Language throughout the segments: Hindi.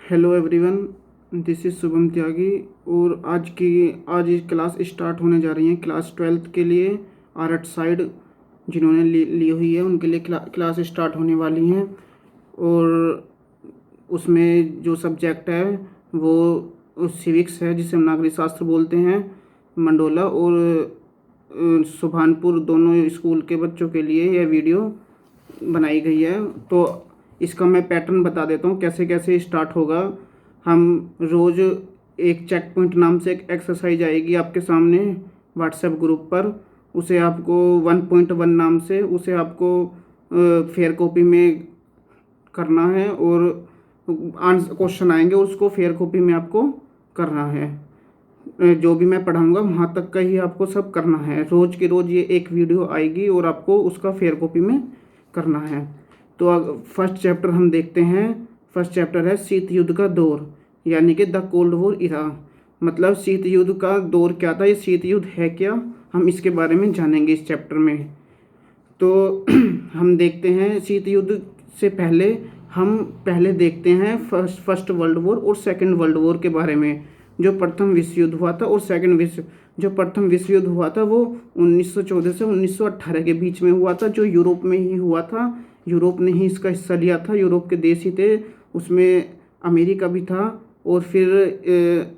Hello everyone, this is Shubham Tyagi. और आज ये क्लास स्टार्ट होने जा रही है। क्लास 12th के लिए आर्ट साइड जिन्होंने ली हुई है उनके लिए क्लास स्टार्ट होने वाली हैं। और उसमें जो सब्जेक्ट है वो सिविक्स है, जिसे हम नागरिक शास्त्र बोलते हैं। मंडोला और सुभानपुर दोनों स्कूल के बच्चों के लिए यह वीडियो बनाई गई है। तो इसका मैं पैटर्न बता देता हूँ कैसे कैसे स्टार्ट होगा। हम रोज़ एक चेक पॉइंट नाम से एक एक्सरसाइज आएगी आपके सामने व्हाट्सएप ग्रुप पर। उसे आपको 1.1 नाम से उसे आपको फेयर कॉपी में करना है। और आंसर क्वेश्चन आएंगे उसको फेयर कॉपी में आपको करना है। जो भी मैं पढ़ाऊंगा वहाँ तक का ही आपको सब करना है। रोज़ की रोज़ ये एक वीडियो आएगी और आपको उसका फेयर कॉपी में करना है। तो अब फर्स्ट चैप्टर हम देखते हैं। फर्स्ट चैप्टर है शीत युद्ध का दौर, यानी कि द कोल्ड वॉर इरा। मतलब शीत युद्ध का दौर क्या था, ये शीत युद्ध है क्या, हम इसके बारे में जानेंगे इस चैप्टर में। तो हम देखते हैं शीत युद्ध से पहले हम पहले देखते हैं फर्स्ट वर्ल्ड वॉर और सेकंड वर्ल्ड वॉर के बारे में। जो प्रथम विश्व युद्ध हुआ था और जो प्रथम विश्व युद्ध हुआ था वो 1914 से 1918 के बीच में हुआ था, जो यूरोप में ही हुआ था। यूरोप ने ही इसका हिस्सा लिया था, यूरोप के देश ही थे, उसमें अमेरिका भी था। और फिर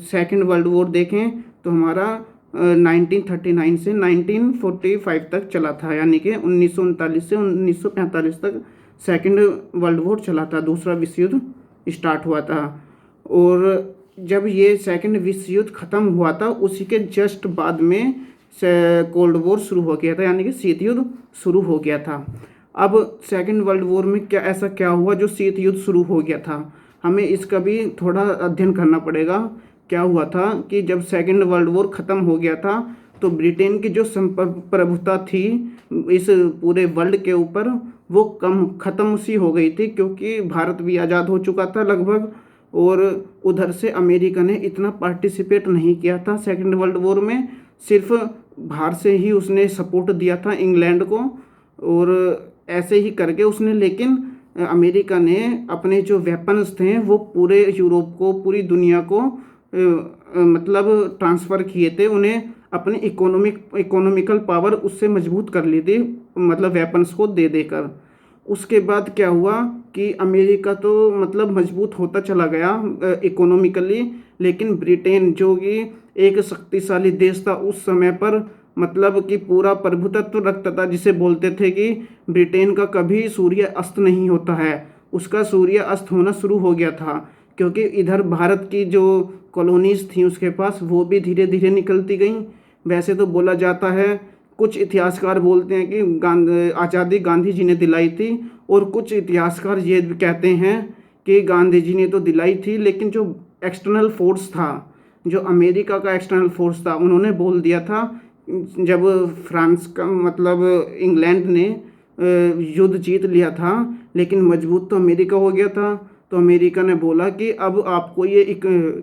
सेकंड वर्ल्ड वॉर देखें तो हमारा 1939 से 1945 तक चला था, यानी कि 1939 से 1945 तक सेकंड वर्ल्ड वॉर चला था, दूसरा विश्व युद्ध स्टार्ट हुआ था। और जब ये सेकंड विश्व युद्ध ख़त्म हुआ था उसी के जस्ट बाद में कोल्ड वॉर शुरू हो गया था, यानी कि शीत युद्ध शुरू हो गया था। अब सेकंड वर्ल्ड वॉर में क्या हुआ जो शीत युद्ध शुरू हो गया था, हमें इसका भी थोड़ा अध्ययन करना पड़ेगा। क्या हुआ था कि जब सेकंड वर्ल्ड वॉर ख़त्म हो गया था तो ब्रिटेन की जो प्रभुता थी इस पूरे वर्ल्ड के ऊपर वो ख़त्म सी हो गई थी, क्योंकि भारत भी आज़ाद हो चुका था लगभग। और उधर से अमेरिका ने इतना पार्टिसिपेट नहीं किया था सेकंड वर्ल्ड वॉर में, सिर्फ बाहर से ही उसने सपोर्ट दिया था इंग्लैंड को। और ऐसे ही करके उसने, लेकिन अमेरिका ने अपने जो वेपन्स थे वो पूरे यूरोप को, पूरी दुनिया को मतलब ट्रांसफ़र किए थे। उन्हें अपनी इकोनॉमिकल पावर उससे मजबूत कर ली थी, मतलब वेपन्स को दे देकर। उसके बाद क्या हुआ कि अमेरिका तो मतलब मजबूत होता चला गया इकोनॉमिकली, लेकिन ब्रिटेन जो कि एक शक्तिशाली देश था उस समय पर, मतलब कि पूरा प्रभुत्व रखता था, जिसे बोलते थे कि ब्रिटेन का कभी सूर्य अस्त नहीं होता है, उसका सूर्य अस्त होना शुरू हो गया था। क्योंकि इधर भारत की जो कॉलोनीज़ थी उसके पास वो भी धीरे धीरे निकलती गईं। वैसे तो बोला जाता है, कुछ इतिहासकार बोलते हैं कि आज़ादी गांधी जी ने दिलाई थी, और कुछ इतिहासकार ये भी कहते हैं कि गांधी जी ने तो दिलाई थी, लेकिन जो एक्सटर्नल फोर्स था, जो अमेरिका का एक्सटर्नल फोर्स था, उन्होंने बोल दिया था जब फ्रांस का मतलब इंग्लैंड ने युद्ध जीत लिया था, लेकिन मजबूत तो अमेरिका हो गया था। तो अमेरिका ने बोला कि अब आपको ये एक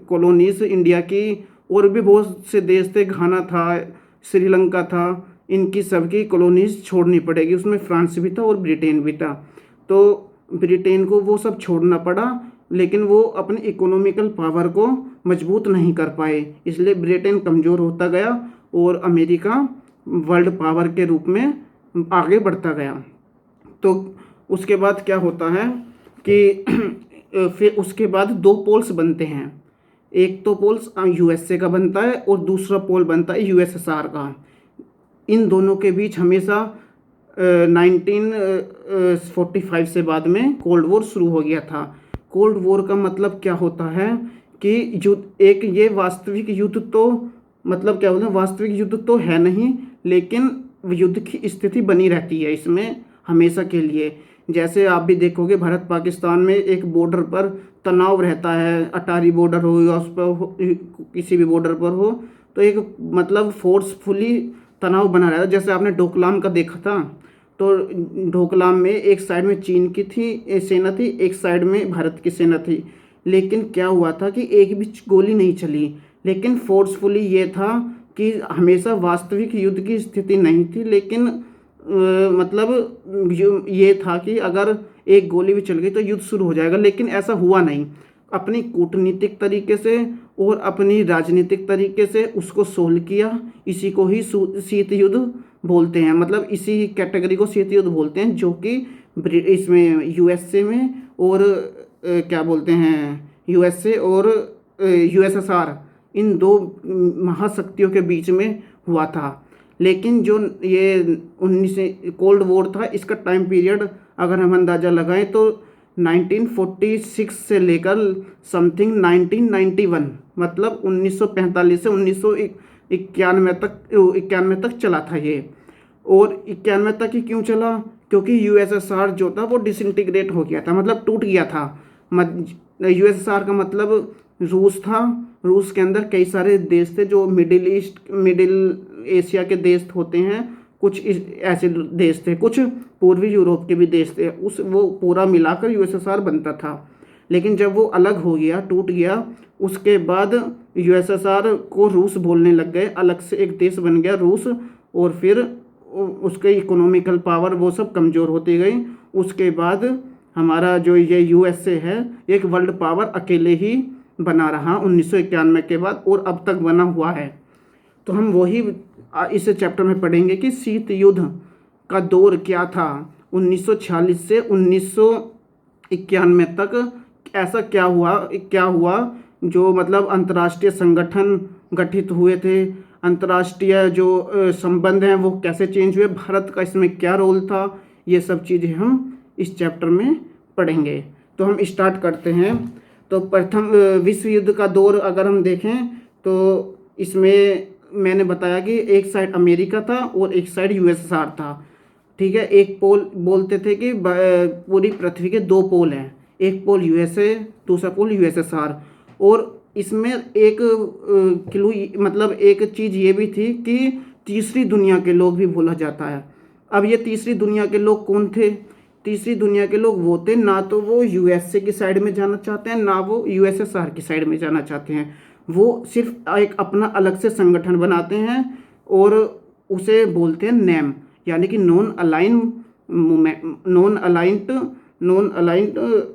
कॉलोनीज इंडिया की, और भी बहुत से देश थे, घाना था, श्रीलंका था, इनकी सबकी कॉलोनीज छोड़नी पड़ेगी। उसमें फ्रांस भी था और ब्रिटेन भी था। तो ब्रिटेन को वो सब छोड़ना पड़ा, लेकिन वो अपनी इकोनॉमिकल पावर को मजबूत नहीं कर पाए, इसलिए ब्रिटेन कमज़ोर होता गया और अमेरिका वर्ल्ड पावर के रूप में आगे बढ़ता गया। तो उसके बाद क्या होता है कि फिर उसके बाद दो पोल्स बनते हैं। एक तो पोल्स यूएसए का बनता है और दूसरा पोल बनता है यूएसएसआर का। इन दोनों के बीच हमेशा 1945 से बाद में कोल्ड वॉर शुरू हो गया था। कोल्ड वॉर का मतलब क्या होता है कि युद्ध, एक ये वास्तविक युद्ध तो मतलब क्या होता है, वास्तविक युद्ध तो है नहीं, लेकिन युद्ध की स्थिति बनी रहती है इसमें हमेशा के लिए। जैसे आप भी देखोगे भारत पाकिस्तान में एक बॉर्डर पर तनाव रहता है, अटारी बॉर्डर हो या उस पर किसी भी बॉर्डर पर हो, तो एक मतलब फोर्सफुली तनाव बना रहता है। जैसे आपने डोकलाम का देखा था, तो डोकलाम में एक साइड में चीन की थी सेना थी, एक साइड में भारत की सेना थी, लेकिन क्या हुआ था कि एक भी गोली नहीं चली। लेकिन फोर्सफुली ये था कि हमेशा वास्तविक युद्ध की स्थिति नहीं थी, लेकिन मतलब ये था कि अगर एक गोली भी चल गई तो युद्ध शुरू हो जाएगा, लेकिन ऐसा हुआ नहीं। अपनी कूटनीतिक तरीके से और अपनी राजनीतिक तरीके से उसको सोल्व किया। इसी को ही शीत युद्ध बोलते हैं, मतलब इसी कैटेगरी को शीत युद्ध बोलते हैं, जो कि इसमें यूएसए में और क्या बोलते हैं, यूएसए और यूएसएसआर, इन दो महाशक्तियों के बीच में हुआ था। लेकिन जो ये 19 कोल्ड वॉर था, इसका टाइम पीरियड अगर हम अंदाज़ा लगाएं तो 1946 से लेकर समथिंग 1991, मतलब 1945 से 1991 तक चला था ये। और 91 तक ही क्यों चला? क्योंकि यूएसएसआर जो था वो डिसइंटीग्रेट हो गया था, मतलब टूट गया था। यूएसएसआर का मतलब रूस था। रूस के अंदर कई सारे देश थे जो मिडिल एशिया के देश होते हैं, कुछ ऐसे देश थे, कुछ पूर्वी यूरोप के भी देश थे, वो पूरा मिलाकर यूएसएसआर बनता था। लेकिन जब वो अलग हो गया, टूट गया, उसके बाद यूएसएसआर को रूस बोलने लग गए, अलग से एक देश बन गया रूस। और फिर उसके इकोनॉमिकल पावर वो सब कमज़ोर होती गई। उसके बाद हमारा जो ये यूएसए है, एक वर्ल्ड पावर अकेले ही बना रहा 1991 के बाद, और अब तक बना हुआ है। तो हम वही इस चैप्टर में पढ़ेंगे कि शीत युद्ध का दौर क्या था 1946 से 1991 तक, ऐसा क्या हुआ जो मतलब अंतर्राष्ट्रीय संगठन गठित हुए थे, अंतर्राष्ट्रीय जो संबंध हैं वो कैसे चेंज हुए, भारत का इसमें क्या रोल था, ये सब चीज़ें हम इस चैप्टर में पढ़ेंगे। तो हम स्टार्ट करते हैं। तो प्रथम विश्व युद्ध का दौर अगर हम देखें तो इसमें मैंने बताया कि एक साइड अमेरिका था और एक साइड यूएसएसआर था। ठीक है, एक पोल बोलते थे कि पूरी पृथ्वी के दो पोल हैं, एक पोल यूएसए, दूसरा पोल यूएसएसआर। और इसमें एक क्लू, मतलब एक चीज़ ये भी थी कि तीसरी दुनिया के लोग भी बोला जाता है। अब ये तीसरी दुनिया के लोग कौन थे? तीसरी दुनिया के लोग वो थे, ना तो वो यूएसए की साइड में जाना चाहते हैं, ना वो यूएसएसआर की साइड में जाना चाहते हैं। वो सिर्फ एक अपना अलग से संगठन बनाते हैं और उसे बोलते हैं नेम, यानी कि नॉन अलाइंड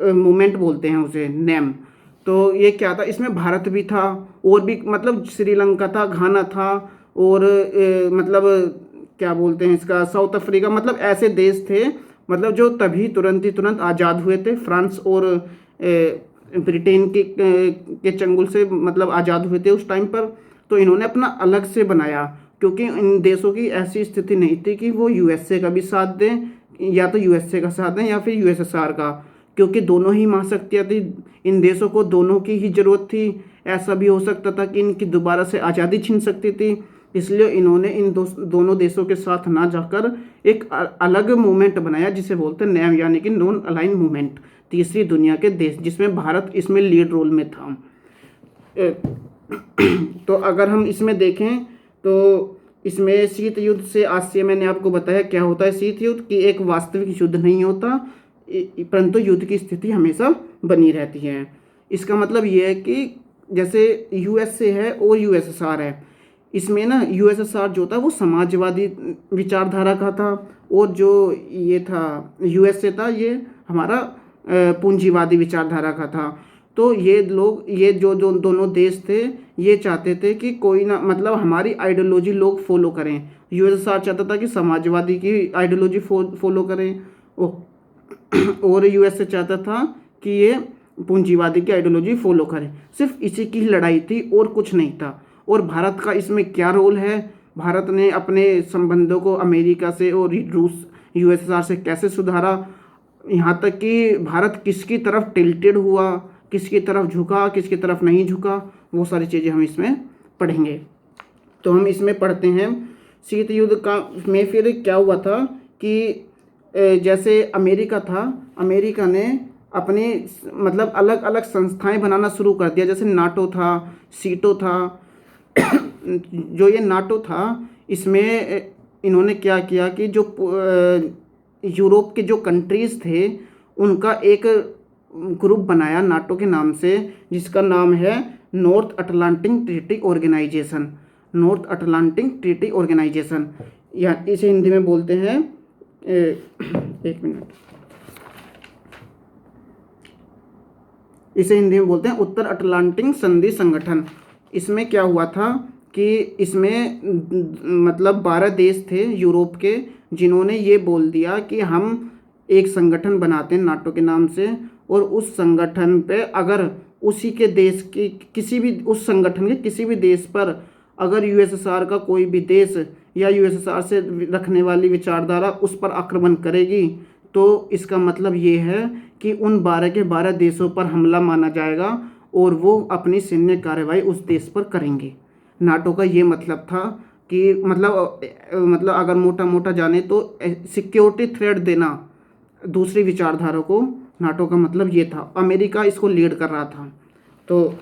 मूवमेंट बोलते हैं उसे, नेम। तो ये क्या था, इसमें भारत भी था और भी, मतलब श्रीलंका था, घाना था, और मतलब क्या बोलते हैं इसका, साउथ अफ्रीका, मतलब ऐसे देश थे, मतलब जो तभी तुरंत आज़ाद हुए थे, फ्रांस और ब्रिटेन के चंगुल से मतलब आज़ाद हुए थे उस टाइम पर। तो इन्होंने अपना अलग से बनाया, क्योंकि इन देशों की ऐसी स्थिति नहीं थी कि वो यूएसए का भी साथ दें, या तो यूएसए का साथ दें या फिर यूएसएसआर का, क्योंकि दोनों ही महाशक्तियाँ थी। इन देशों को दोनों की ही ज़रूरत थी। ऐसा भी हो सकता था कि इनकी दोबारा से आज़ादी छीन सकती थी, इसलिए इन्होंने इन दोनों देशों के साथ ना जाकर एक अलग मूवमेंट बनाया, जिसे बोलते हैं नैम, यानी कि नॉन अलाइन मूवमेंट, तीसरी दुनिया के देश, जिसमें भारत इसमें लीड रोल में था। तो अगर हम इसमें देखें तो इसमें शीत युद्ध से आज से मैंने आपको बताया क्या होता है। शीत युद्ध की एक वास्तविक युद्ध नहीं होता, परंतु युद्ध की स्थिति हमेशा बनी रहती है। इसका मतलब ये है कि जैसे यूएसए है और यूएसएसआर है, इसमें ना यूएसएसआर जो था वो समाजवादी विचारधारा का था, और जो ये था यूएसए था, ये हमारा पूंजीवादी विचारधारा का था। तो ये लोग, ये जो दोनों देश थे, ये चाहते थे कि कोई ना, मतलब हमारी आइडियोलॉजी लोग फॉलो करें। यूएसएसआर चाहता था कि समाजवादी की आइडियोलॉजी फॉलो करें, और यूएसए चाहता था कि ये पूंजीवादी की आइडियोलॉजी फॉलो करें। सिर्फ इसी की लड़ाई थी और कुछ नहीं था। और भारत का इसमें क्या रोल है? भारत ने अपने संबंधों को अमेरिका से और रूस, यूएसएसआर से कैसे सुधारा, यहाँ तक कि भारत किसकी तरफ टिल्टेड हुआ, किसकी तरफ झुका, किसकी तरफ नहीं झुका, वो सारी चीज़ें हम इसमें पढ़ेंगे। तो हम इसमें पढ़ते हैं शीत युद्ध का में फिर क्या हुआ था कि जैसे अमेरिका था, अमेरिका ने अपनी मतलब अलग अलग संस्थाएं बनाना शुरू कर दिया, जैसे नाटो था, सीटो था। जो ये नाटो था, इसमें इन्होंने क्या किया कि जो यूरोप के जो कंट्रीज़ थे उनका एक ग्रुप बनाया नाटो के नाम से, जिसका नाम है North Atlantic Treaty Organisation. North Atlantic Treaty Organisation, या इसे हिंदी में बोलते हैं, एक मिनट, इसे हिंदी में बोलते हैं उत्तर अटलांटिक संधि संगठन। इसमें क्या हुआ था कि इसमें मतलब 12 देश थे यूरोप के, जिन्होंने ये बोल दिया कि हम एक संगठन बनाते हैं नाटो के नाम से, और उस संगठन पे अगर उसी के देश की किसी भी उस संगठन के किसी भी देश पर अगर यूएसएसआर का कोई भी देश या यूएसएसआर से रखने वाली विचारधारा उस पर आक्रमण करेगी, तो इसका मतलब ये है कि उन 12 के 12 देशों पर हमला माना जाएगा और वो अपनी सैन्य कार्रवाई उस देश पर करेंगे। नाटो का ये मतलब था कि मतलब अगर मोटा मोटा जाने तो सिक्योरिटी थ्रेट देना दूसरी विचारधारा को, नाटो का मतलब ये था। अमेरिका इसको लीड कर रहा था। तो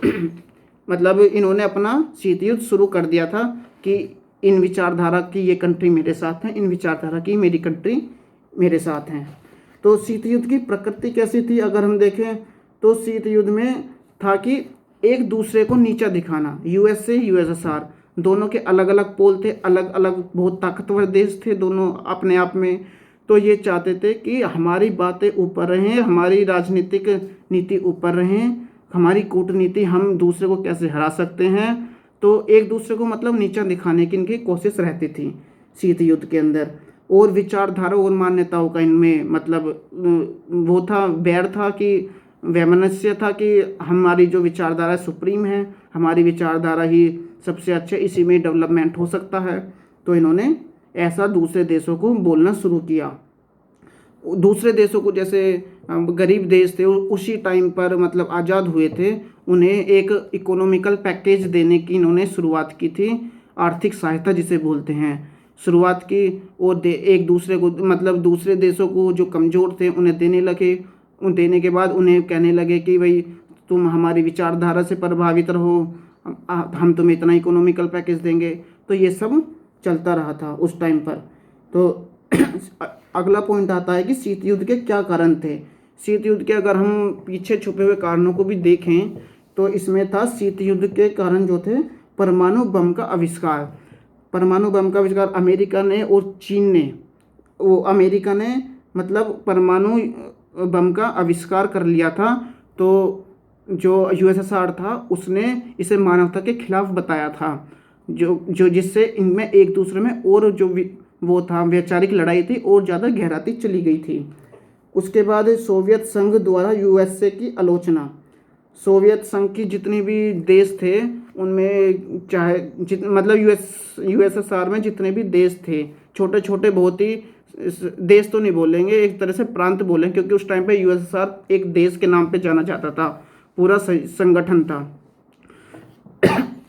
मतलब इन्होंने अपना शीत युद्ध शुरू कर दिया था कि इन विचारधारा की ये कंट्री मेरे साथ हैं, इन विचारधारा की मेरी कंट्री मेरे साथ हैं। तो शीत युद्ध की प्रकृति कैसी थी अगर हम देखें तो शीत युद्ध में था कि एक दूसरे को नीचा दिखाना। यूएसए यूएसएसआर दोनों के अलग अलग पोल थे, अलग अलग बहुत ताकतवर देश थे दोनों अपने आप में। तो ये चाहते थे कि हमारी बातें ऊपर रहें, हमारी राजनीतिक नीति ऊपर रहें, हमारी कूटनीति, हम दूसरे को कैसे हरा सकते हैं। तो एक दूसरे को मतलब नीचा दिखाने की इनकी कोशिश रहती थी शीत युद्ध के अंदर। और विचारधारा और मान्यताओं का इनमें मतलब वो था, बैर था कि वैमनस्य था कि हमारी जो विचारधारा सुप्रीम है, हमारी विचारधारा ही सबसे अच्छा, इसी में डेवलपमेंट हो सकता है। तो इन्होंने ऐसा दूसरे देशों को बोलना शुरू किया। दूसरे देशों को जैसे गरीब देश थे उसी टाइम पर मतलब आज़ाद हुए थे, उन्हें एक इकोनॉमिकल पैकेज देने की इन्होंने शुरुआत की थी, आर्थिक सहायता जिसे बोलते हैं, शुरुआत की। और एक दूसरे को मतलब दूसरे देशों को जो कमज़ोर थे उन्हें देने लगे। उन देने के बाद उन्हें कहने लगे कि भाई तुम हमारी विचारधारा से प्रभावित रहो, हम तुम्हें इतना इकोनॉमिकल पैकेज देंगे। तो ये सब चलता रहा था उस टाइम पर। तो अगला पॉइंट आता है कि शीत युद्ध के क्या कारण थे। शीत युद्ध के अगर हम पीछे छुपे हुए कारणों को भी देखें तो इसमें था शीत युद्ध के कारण जो थे परमाणु बम का आविष्कार। परमाणु बम का आविष्कार अमेरिका ने और चीन ने, वो अमेरिका ने मतलब परमाणु बम का आविष्कार कर लिया था। तो जो यूएसएसआर था उसने इसे मानवता के खिलाफ बताया था, जो जिससे इनमें एक दूसरे में और जो वो था वैचारिक लड़ाई थी और ज़्यादा गहराती चली गई थी। उसके बाद सोवियत संघ द्वारा यूएसए की आलोचना। सोवियत संघ की जितने भी देश थे उनमें चाहे मतलब यूएसएसआर में जितने भी देश थे, छोटे छोटे बहुत ही देश तो नहीं बोलेंगे, एक तरह से प्रांत बोलेंगे, क्योंकि उस टाइम पे यूएसएसआर एक देश के नाम पे जाना जाता था, पूरा संगठन था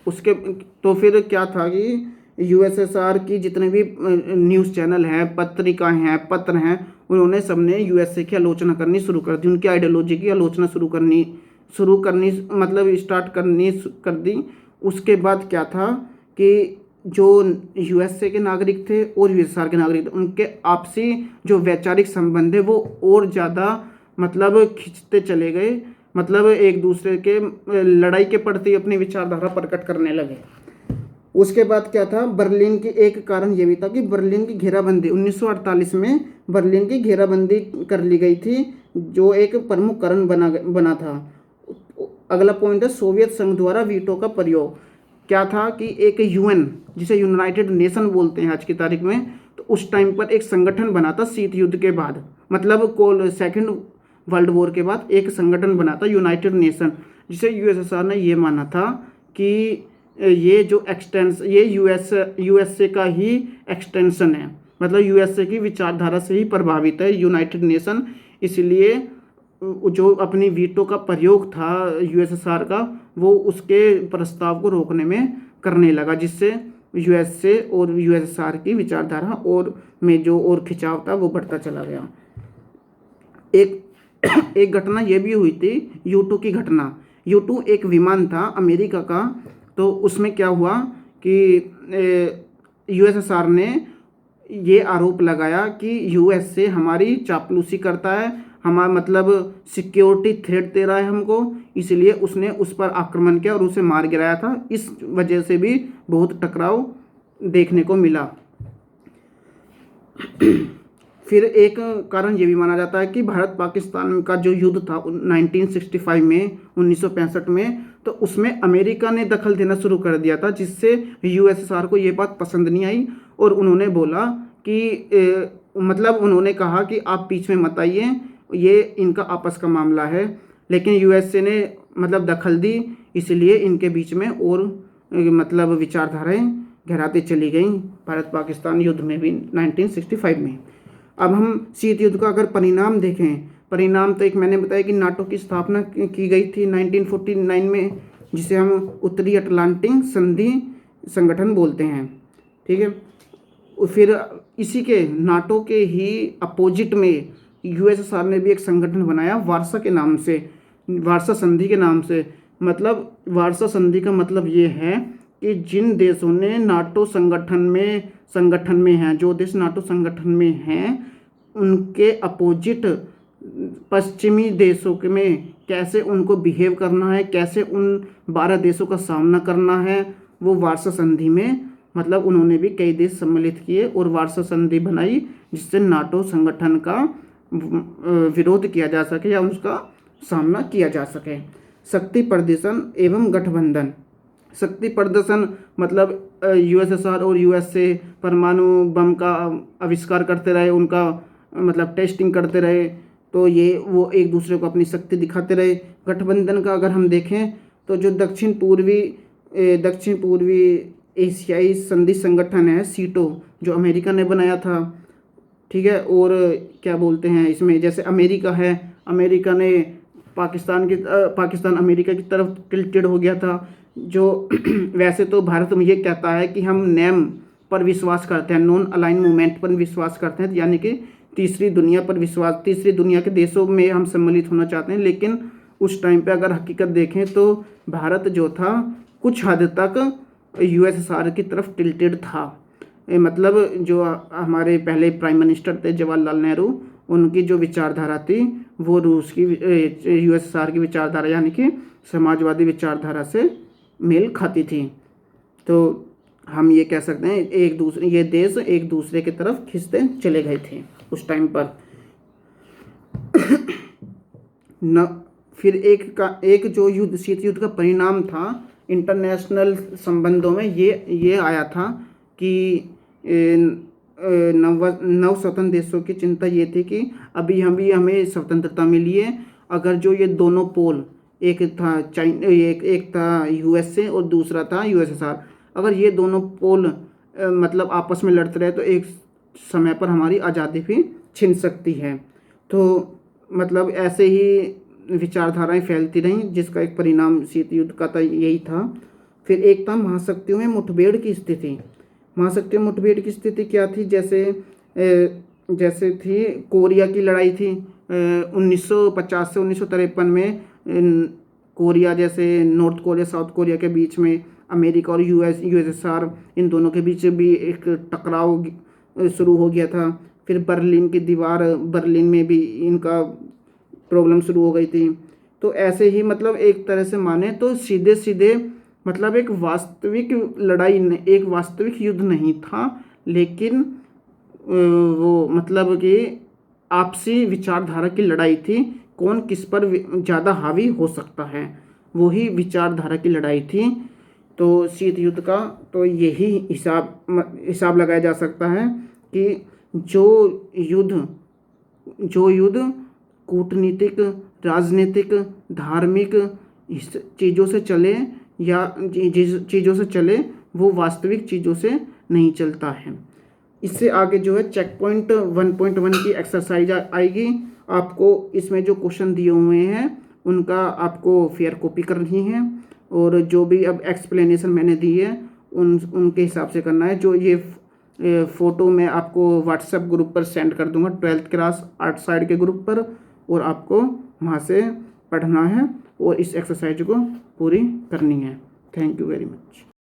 उसके। तो फिर क्या था कि यूएसएसआर की जितने भी न्यूज़ चैनल हैं, पत्रिकाएं हैं, पत्र हैं, उन्होंने सबने यूएसए की आलोचना करनी शुरू कर दी, उनकी आइडियोलॉजी की आलोचना शुरू करनी मतलब स्टार्ट करनी कर दी। उसके बाद क्या था कि जो यूएसए के नागरिक थे और यूएसएसआर के नागरिक थे, उनके आपसी जो वैचारिक संबंध है वो और ज़्यादा मतलब खिंचते चले गए, मतलब एक दूसरे के लड़ाई के प्रति अपनी विचारधारा प्रकट करने लगे। उसके बाद क्या था, बर्लिन की एक कारण ये भी था कि बर्लिन की घेराबंदी 1948 में बर्लिन की घेराबंदी कर ली गई थी, जो एक प्रमुख कारण बना था। अगला पॉइंट है सोवियत संघ द्वारा वीटो का प्रयोग। क्या था कि एक यूएन जिसे यूनाइटेड नेशन बोलते हैं आज की तारीख में, तो उस टाइम पर एक संगठन बना था शीत युद्ध के बाद, मतलब सेकेंड वर्ल्ड वॉर के बाद एक संगठन बना था यूनाइटेड नेशन, जिसे यूएसएसआर ने ये माना था कि ये जो ये यूएसए का ही एक्सटेंशन है, मतलब यूएसए की विचारधारा से ही प्रभावित है यूनाइटेड नेशन। इसलिए जो अपनी वीटो का प्रयोग था यूएसएसआर का, वो उसके प्रस्ताव को रोकने में करने लगा, जिससे यूएसए और यूएसएसआर की विचारधारा और में जो और खिंचाव था वो बढ़ता चला गया। एक घटना ये भी हुई थी, U2 की घटना। U2 एक विमान था अमेरिका का। तो उसमें क्या हुआ कि यूएसएसआर ने ये आरोप लगाया कि यूएसए हमारी चापलूसी करता है, हमारा मतलब सिक्योरिटी थ्रेट दे रहा है हमको, इसलिए उसने उस पर आक्रमण किया और उसे मार गिराया था। इस वजह से भी बहुत टकराव देखने को मिला। फिर एक कारण ये भी माना जाता है कि भारत पाकिस्तान का जो युद्ध था 1965 में, 1965 में, तो उसमें अमेरिका ने दखल देना शुरू कर दिया था, जिससे यूएसएसआर को ये बात पसंद नहीं आई और उन्होंने बोला कि मतलब उन्होंने कहा कि आप बीच में मत आइए, ये इनका आपस का मामला है। लेकिन यूएसए ने मतलब दखल दी, इसलिए इनके बीच में और मतलब विचारधाराएं गहराते चली गई भारत पाकिस्तान युद्ध में भी 1965 में। अब हम शीत युद्ध का अगर परिणाम देखें, परिणाम तो एक मैंने बताया कि नाटो की स्थापना की गई थी 1949 में, जिसे हम उत्तरी अटलांटिक संधि संगठन बोलते हैं, ठीक है। फिर इसी के नाटो के ही अपोजिट में यूएसएसआर ने भी एक संगठन बनाया वार्सा के नाम से, वार्सा संधि के नाम से। मतलब वार्सा संधि का मतलब ये है कि जिन देशों ने नाटो संगठन में हैं, जो देश नाटो संगठन में हैं, उनके अपोजिट पश्चिमी देशों के में कैसे उनको बिहेव करना है, कैसे उन 12 देशों का सामना करना है, वो वार्सा संधि में मतलब उन्होंने भी कई देश सम्मिलित किए और वार्सा संधि बनाई, जिससे नाटो संगठन का विरोध किया जा सके या उसका सामना किया जा सके। शक्ति प्रदर्शन एवं गठबंधन। शक्ति प्रदर्शन मतलब यूएसएसआर और यूएसए परमाणु बम का आविष्कार करते रहे, उनका मतलब टेस्टिंग करते रहे, तो ये वो एक दूसरे को अपनी शक्ति दिखाते रहे। गठबंधन का अगर हम देखें तो जो दक्षिण पूर्वी एशियाई संधि संगठन है सीटो, जो अमेरिका ने बनाया था, ठीक है। और क्या बोलते हैं इसमें, जैसे अमेरिका है, अमेरिका ने पाकिस्तान अमेरिका की तरफ टिल्टेड हो गया था। जो वैसे तो भारत में ये कहता है कि हम नेम पर विश्वास करते हैं, नॉन अलाइन मूवमेंट पर विश्वास करते हैं, यानी कि तीसरी दुनिया पर विश्वास, तीसरी दुनिया के देशों में हम सम्मिलित होना चाहते हैं। लेकिन उस टाइम पे अगर हकीकत देखें तो भारत जो था कुछ हद तक यूएसएसआर की तरफ टिल्टेड था। मतलब जो हमारे पहले प्राइम मिनिस्टर थे जवाहरलाल नेहरू, उनकी जो विचारधारा थी वो रूस की यूएसएसआर की विचारधारा यानी कि समाजवादी विचारधारा से मेल खाती थी। तो हम ये कह सकते हैं ये देश एक दूसरे की तरफ खिंचते चले गए थे उस टाइम पर। फिर एक जो शीत युद्ध का परिणाम था इंटरनेशनल संबंधों में ये आया था कि नव स्वतंत्र देशों की चिंता ये थी कि अभी हमें स्वतंत्रता मिली है, अगर जो ये दोनों पोल, एक था यूएसए और दूसरा था यूएसएसआर, अगर ये दोनों पोल मतलब आपस में लड़ते रहे तो एक समय पर हमारी आज़ादी भी छिन सकती है। तो मतलब ऐसे ही विचारधाराएं फैलती रहीं, जिसका एक परिणाम शीत युद्ध का यही था। फिर एक था महाशक्तियों में मुठभेड़ की स्थिति। महाशक्तियों में मुठभेड़ की स्थिति क्या थी, जैसे थी कोरिया की लड़ाई थी 1950 से 1953 में। कोरिया जैसे नॉर्थ कोरिया साउथ कोरिया के बीच में अमेरिका और यूएसएसआर, इन दोनों के बीच भी एक टकराव शुरू हो गया था। फिर बर्लिन की दीवार, बर्लिन में भी इनका प्रॉब्लम शुरू हो गई थी। तो ऐसे ही मतलब एक तरह से माने तो सीधे सीधे मतलब एक वास्तविक लड़ाई, एक वास्तविक युद्ध नहीं था, लेकिन वो मतलब कि आपसी विचारधारा की लड़ाई थी, कौन किस पर ज़्यादा हावी हो सकता है, वही विचारधारा की लड़ाई थी। तो शीत युद्ध का तो यही हिसाब लगाया जा सकता है कि जो युद्ध कूटनीतिक, राजनीतिक, धार्मिक चीज़ों से चले या जिस चीज़ों से चले वो वास्तविक चीज़ों से नहीं चलता है। इससे आगे जो है चेक पॉइंट 1.1 की एक्सरसाइज आएगी। आपको इसमें जो क्वेश्चन दिए हुए हैं उनका आपको फेयर कॉपी करनी है, और जो भी अब एक्सप्लेनेशन मैंने दी है उनके हिसाब से करना है। जो ये फ़ोटो मैं आपको व्हाट्सएप ग्रुप पर सेंड कर दूंगा, 12th क्लास आर्ट साइड के ग्रुप पर, और आपको वहाँ से पढ़ना है और इस एक्सरसाइज को पूरी करनी है। Thank you very much.